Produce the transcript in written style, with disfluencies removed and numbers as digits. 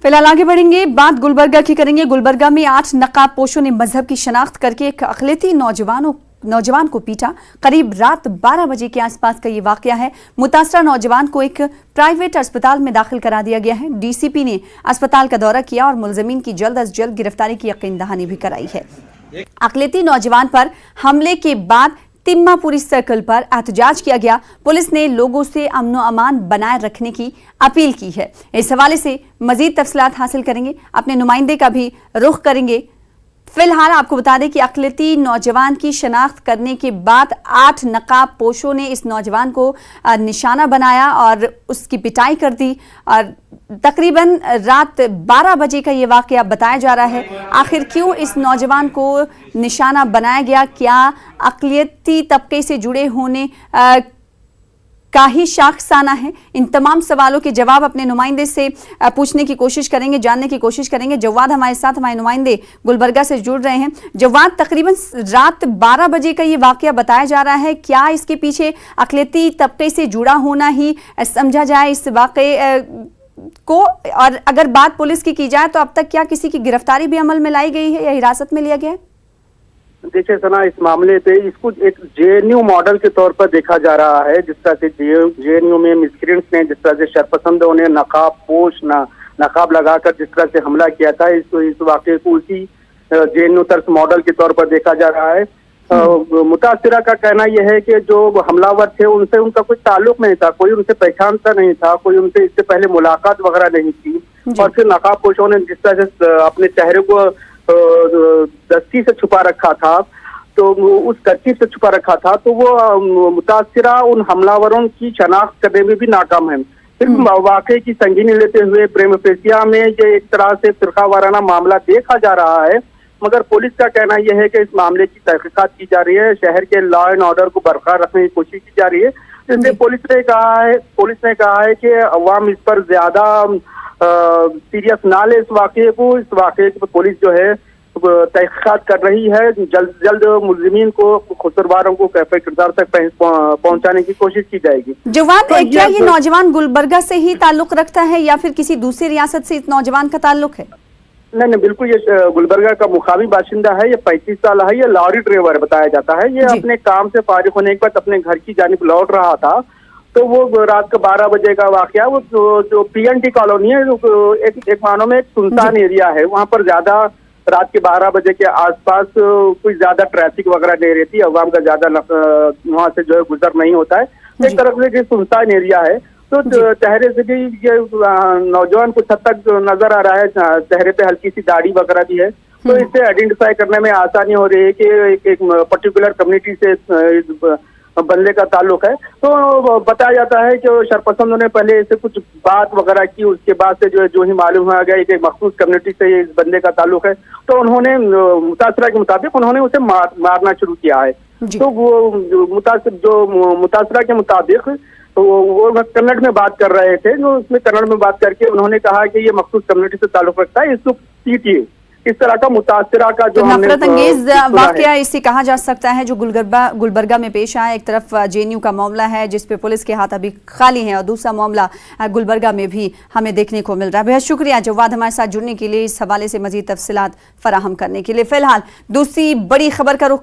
फिलहाल आगे बढ़ेंगे, बात गुलबर्गा की करेंगे। गुलबर्गा में 8 नकाब पोशों ने मजहब की शनाख्त करके एक अक़लियती नौजवान को पीटा। करीब रात 12 बजे के आसपास का ये वाक़या है। मुतासरा नौजवान को एक प्राइवेट अस्पताल में दाखिल करा दिया गया है। डीसीपी ने अस्पताल का दौरा किया और मुलज़िमीन की जल्द अज जल्द गिरफ्तारी की यकीन दहानी भी कराई है। अक़लियती नौजवान पर हमले के बाद तिम्मापुरी सर्कल पर एहतजाज किया गया। पुलिस ने लोगों से अमन व अमान बनाए रखने की अपील की है। इस हवाले से मजीद तफसीलात हासिल करेंगे, अपने नुमाइंदे का भी रुख करेंगे। फिलहाल आपको बता दें कि अक़लियती नौजवान की शनाख्त करने के बाद 8 नकाब पोशों ने इस नौजवान को निशाना बनाया और उसकी पिटाई कर दी। और तकरीबन रात 12 बजे का ये वाक़या बताया जा रहा है। आखिर क्यों इस नौजवान को निशाना बनाया गया? क्या अक़लियती तबके से जुड़े होने का ही शाखसाना है? इन तमाम सवालों के जवाब अपने नुमाइंदे से पूछने की कोशिश करेंगे, जानने की कोशिश करेंगे। जवाद हमारे साथ, हमारे नुमाइंदे गुलबर्गा से जुड़ रहे हैं। जवाद, तकरीबन रात 12 बजे का ये वाक़या बताया जा रहा है। क्या इसके पीछे अक़लियती तबके से जुड़ा होना ही समझा जाए इस वाक़े को? और अगर बात पुलिस की जाए तो अब तक क्या किसी की गिरफ्तारी भी अमल में लाई गई है या हिरासत में लिया गया है? देखिए सना, इस मामले पे इसको एक जेएनयू मॉडल के तौर पर देखा जा रहा है। जिस तरह से जेएनयू में मिस्क्रिएंट्स ने जिस तरह से शरपसंदों ने नकाब लगाकर जिस तरह से हमला किया था, इस वाक़े को उसी जेएनयू तर्ज मॉडल के तौर पर देखा जा रहा है। मुतासिरा का कहना यह है कि जो हमलावर थे उनसे उनका कोई ताल्लुक नहीं था, कोई उनसे पहचानता नहीं था, कोई उनसे इससे पहले मुलाकात वगैरह नहीं थी। और फिर नकाब पोशों ने जिस तरह से अपने चेहरे को दस्ती से छुपा रखा था, तो उस तरकीब से छुपा रखा था, तो वो मुतासिरा उन हमलावरों की शनाख्त करने में भी नाकाम है। फिर वाक़े की संगीनी लेते हुए प्रेम पेशिया में ये एक तरह से फिरका वाराना मामला देखा जा रहा है। मगर पुलिस का कहना यह है कि इस मामले की तहकीकात की जा रही है, शहर के लॉ एंड ऑर्डर को बरकरार रखने की कोशिश की जा रही है। जिससे पुलिस ने कहा है कि अवाम इस पर ज्यादा सीरियस ना ले। इस वाक़े को पुलिस जो है तहकीकात कर रही है। जल्द मुलजिमीन को, कसूरवारों को कैफे किरदार तक पहुंचाने की कोशिश की जाएगी। जवाद, क्या ये नौजवान गुलबर्गा से ही ताल्लुक रखता है या फिर किसी दूसरी रियासत से इस नौजवान का ताल्लुक है? नहीं, बिल्कुल ये गुलबर्गा का मुकामी बाशिंदा है। ये 35 साल है। ये लॉरी ड्राइवर बताया जाता है। ये अपने काम से फारिग होने के बाद अपने घर की जानिब लौट रहा था, तो वो रात का 12 बजे का वाक़या, वो जो पीएनटी कॉलोनी है, एक मानो में एक सुनसान एरिया है। वहाँ पर ज्यादा रात के 12 बजे के आसपास कोई ज्यादा ट्रैफिक वगैरह नहीं रहती, अवाम का ज्यादा वहाँ से जो है गुजर नहीं होता है। एक तरफ से सुनसान एरिया है, तो चेहरे से भी ये नौजवान कुछ हद तक नजर आ रहा है। चेहरे पे हल्की सी दाढ़ी वगैरह भी है, तो इससे आइडेंटिफाई करने में आसानी हो रही है कि एक पर्टिकुलर कम्युनिटी से बंदे का ताल्लुक है। तो बताया जाता है कि शरपसंदों ने पहले इससे कुछ बात वगैरह की, उसके बाद से जो ही मालूम हो गया कि मखसूस कम्युनिटी से इस बंदे का ताल्लुक है, तो उन्होंने मुतासरा के मुताबिक उन्होंने उसे मारना शुरू किया है। तो वो मुतासरा के मुताबिक तो वो कन्नड़ में बात कर रहे थे, जो उसमें कन्नड़ में बात करके उन्होंने कहा कि ये मखसूस कम्युनिटी से ताल्लुक रखता है, इसको पीटिए। इस तरह का मुतासिरा का जो नफरत अंगेज वाक़या इसे कहा जा सकता है जो गुलबर्गा में पेश आया। एक तरफ जेएनयू का मामला है जिस पे पुलिस के हाथ अभी खाली हैं, और दूसरा मामला गुलबर्गा में भी हमें देखने को मिल रहा है। बेहद शुक्रिया जवाद हमारे साथ जुड़ने के लिए, इस हवाले से मजीद तफसीलात फराहम करने के लिए। फिलहाल दूसरी बड़ी खबर का रुख